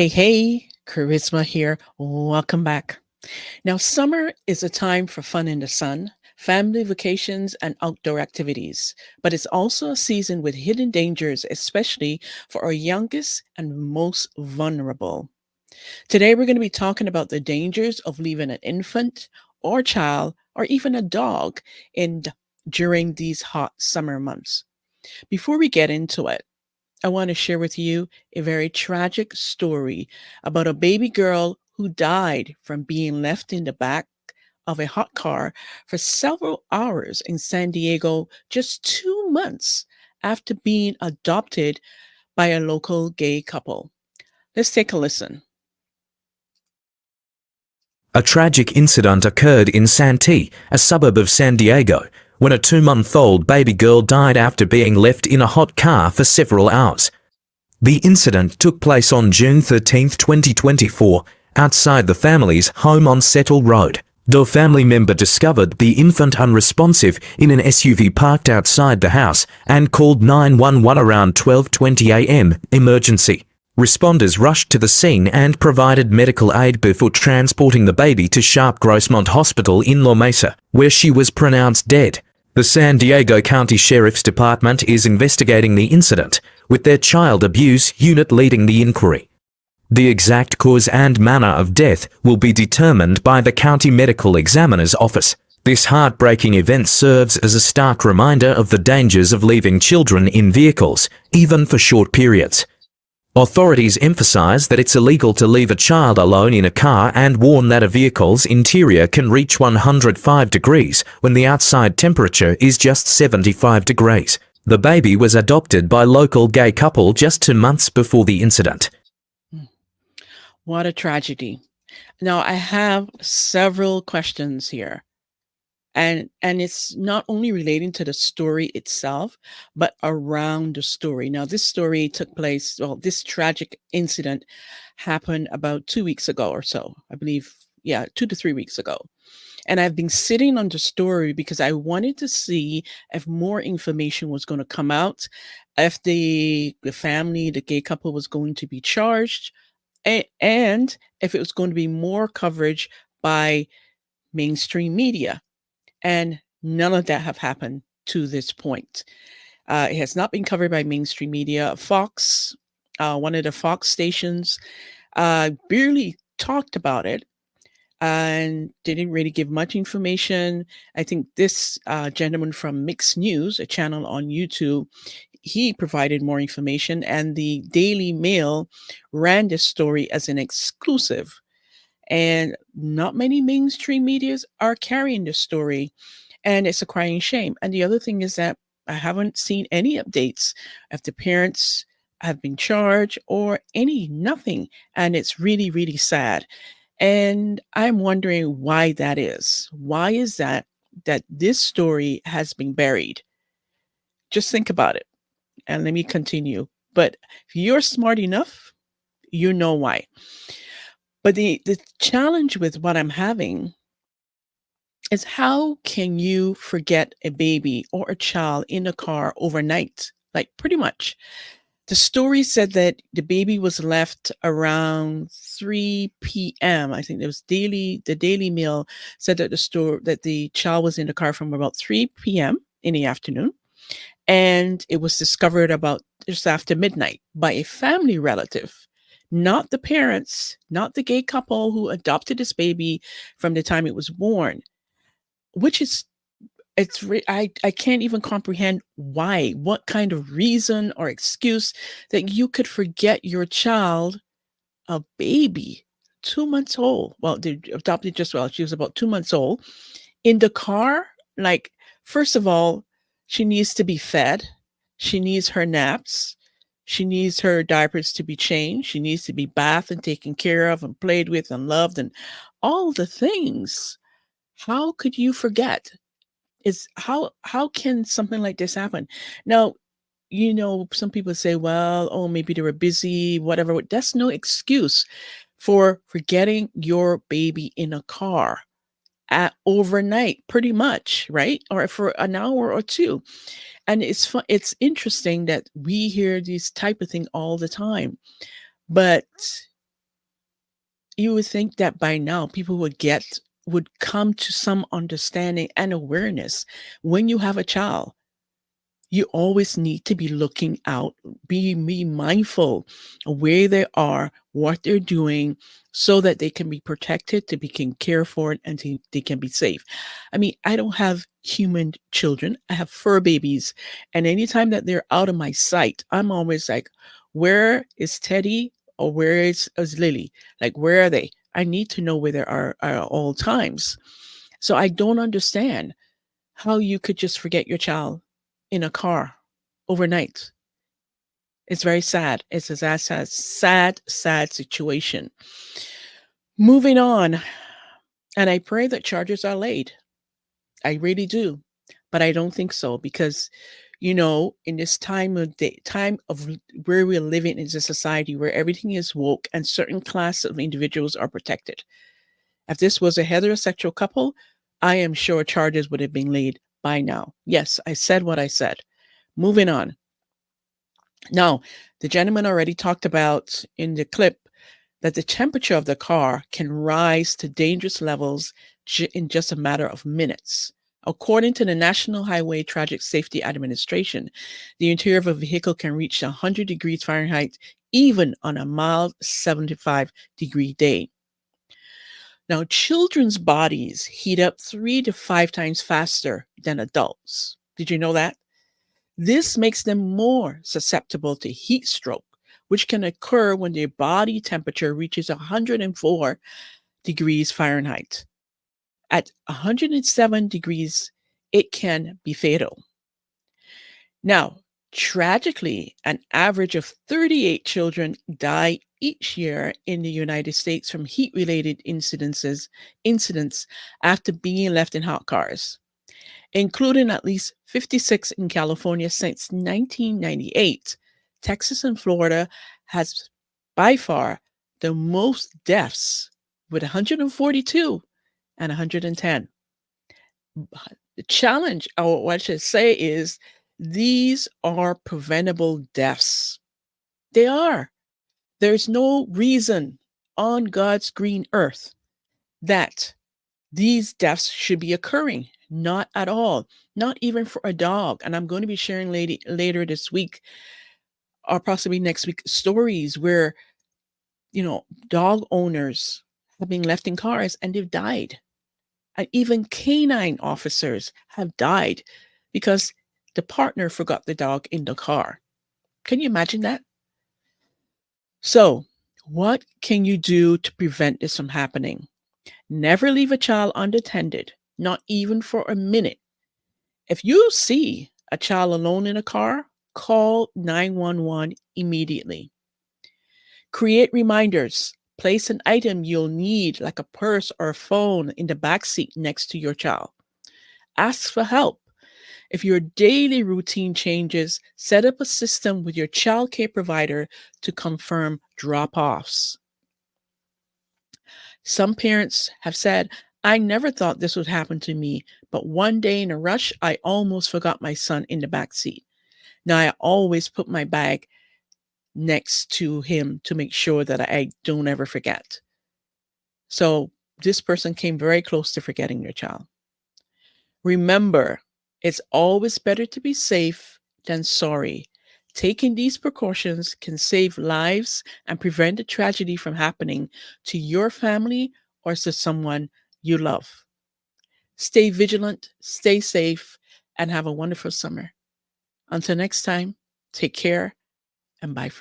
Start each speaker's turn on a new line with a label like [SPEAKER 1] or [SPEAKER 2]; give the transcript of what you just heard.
[SPEAKER 1] Hey, Kharisma here. Welcome back. Now, summer is a time for fun in the sun, family vacations, and outdoor activities. But it's also a season with hidden dangers, especially for our youngest and most vulnerable. Today, we're going to be talking about the dangers of leaving an infant or child or even a dog in during these hot summer months. Before we get into it, I want to share with you a very tragic story about a baby girl who died from being left in the back of a hot car for several hours in San Diego just 2 months after being adopted by a local gay couple. Let's take a listen.
[SPEAKER 2] A tragic incident occurred in Santee, a suburb of San Diego, when a 2-month-old baby girl died after being left in a hot car for several hours. The incident took place on June 13, 2024, outside the family's home on Settle Road. The family member discovered the infant unresponsive in an SUV parked outside the house and called 911 around 12:20 a.m. emergency. Responders rushed to the scene and provided medical aid before transporting the baby to Sharp Grossmont Hospital in La Mesa, where she was pronounced dead. The San Diego County Sheriff's Department is investigating the incident, with their child abuse unit leading the inquiry. The exact cause and manner of death will be determined by the county medical examiner's office. This heartbreaking event serves as a stark reminder of the dangers of leaving children in vehicles, even for short periods. Authorities emphasize that it's illegal to leave a child alone in a car and warn that a vehicle's interior can reach 105 degrees when the outside temperature is just 75 degrees. The baby was adopted by local gay couple just 2 months before the incident.
[SPEAKER 1] What a tragedy. Now, I have several questions here. And it's not only relating to the story itself, but around the story. Now, this story took place, well, this tragic incident happened about 2 weeks ago or so, I believe. Yeah, 2 to 3 weeks ago. And I've been sitting on the story because I wanted to see if more information was going to come out, if the family, the gay couple, was going to be charged, and if it was going to be more coverage by mainstream media. And none of that have happened to this point. It has not been covered by mainstream media. Fox, one of the Fox stations, barely talked about it and didn't really give much information. I think this gentleman from Mixed News, a channel on YouTube, he provided more information, and the Daily Mail ran this story as an exclusive. And not many mainstream medias are carrying this story, and it's a crying shame. And the other thing is that I haven't seen any updates if the parents have been charged or nothing. And it's really, really sad. And I'm wondering why that is. Why is that this story has been buried? Just think about it. And let me continue. But if you're smart enough, you know why. But the challenge with what I'm having is, how can you forget a baby or a child in a car overnight? Like, pretty much. The story said that the baby was left around 3 p.m. I think it was the Daily Mail said that the child was in the car from about 3 p.m. in the afternoon, and it was discovered about just after midnight by a family relative, not the parents, not the gay couple who adopted this baby from the time it was born, which is I can't even comprehend why, what kind of reason or excuse that you could forget your child, a baby, 2 months old. Well, they adopted just, well, she was about 2 months old, in the car. Like, first of all, she needs to be fed. She needs her naps. She needs her diapers to be changed. She needs to be bathed and taken care of and played with and loved and all the things. How could you forget? Is how can something like this happen? Now, some people say, well, oh, maybe they were busy, whatever. That's no excuse for forgetting your baby in a car at overnight, pretty much, right? Or for an hour or two. And it's interesting that we hear these type of thing all the time. But You would think that by now people would come to some understanding and awareness. When you have a child, you always need to be looking out, be mindful of where they are, what they're doing, so that they can be protected, to be can care for it, and they can be safe. I mean, I don't have human children. I have fur babies. And anytime that they're out of my sight, I'm always like, where is Teddy or is Lily? Like, where are they? I need to know where they are at all times. So I don't understand how you could just forget your child in a car overnight. It's very sad. It's a sad situation. Moving on, and I pray that charges are laid. I really do, but I don't think so because, in this time of where we're living in a society where everything is woke and certain class of individuals are protected. If this was a heterosexual couple, I am sure charges would have been laid by now. Yes, I said what I said. Moving on. Now, the gentleman already talked about in the clip that the temperature of the car can rise to dangerous levels in just a matter of minutes. According to the National Highway Traffic Safety Administration, the interior of a vehicle can reach 100 degrees Fahrenheit even on a mild 75-degree day. Now, children's bodies heat up 3 to 5 times faster than adults. Did you know that? This makes them more susceptible to heat stroke, which can occur when their body temperature reaches 104 degrees Fahrenheit. At 107 degrees, it can be fatal. Now, tragically, an average of 38 children die each year in the United States from heat-related incidents after being left in hot cars, including at least 56 in California since 1998. Texas and Florida has by far the most deaths with 142 and 110. The challenge, or what I should say, is these are preventable deaths. They are. There's no reason on God's green earth that these deaths should be occurring. Not at all. Not even for a dog. And I'm going to be sharing later this week or possibly next week stories where, dog owners have been left in cars and they've died. And even canine officers have died because the partner forgot the dog in the car. Can you imagine that? So, what can you do to prevent this from happening? Never leave a child unattended, not even for a minute. If you see a child alone in a car, call 911 immediately. Create reminders. Place an item you'll need, like a purse or a phone, in the back seat next to your child. Ask for help. If your daily routine changes, set up a system with your child care provider to confirm drop offs. Some parents have said, I never thought this would happen to me, but one day in a rush, I almost forgot my son in the back seat. Now I always put my bag next to him to make sure that I don't ever forget. So this person came very close to forgetting their child. Remember, it's always better to be safe than sorry. Taking these precautions can save lives and prevent a tragedy from happening to your family or to someone you love. Stay vigilant, stay safe, and have a wonderful summer. Until next time, take care and bye for now.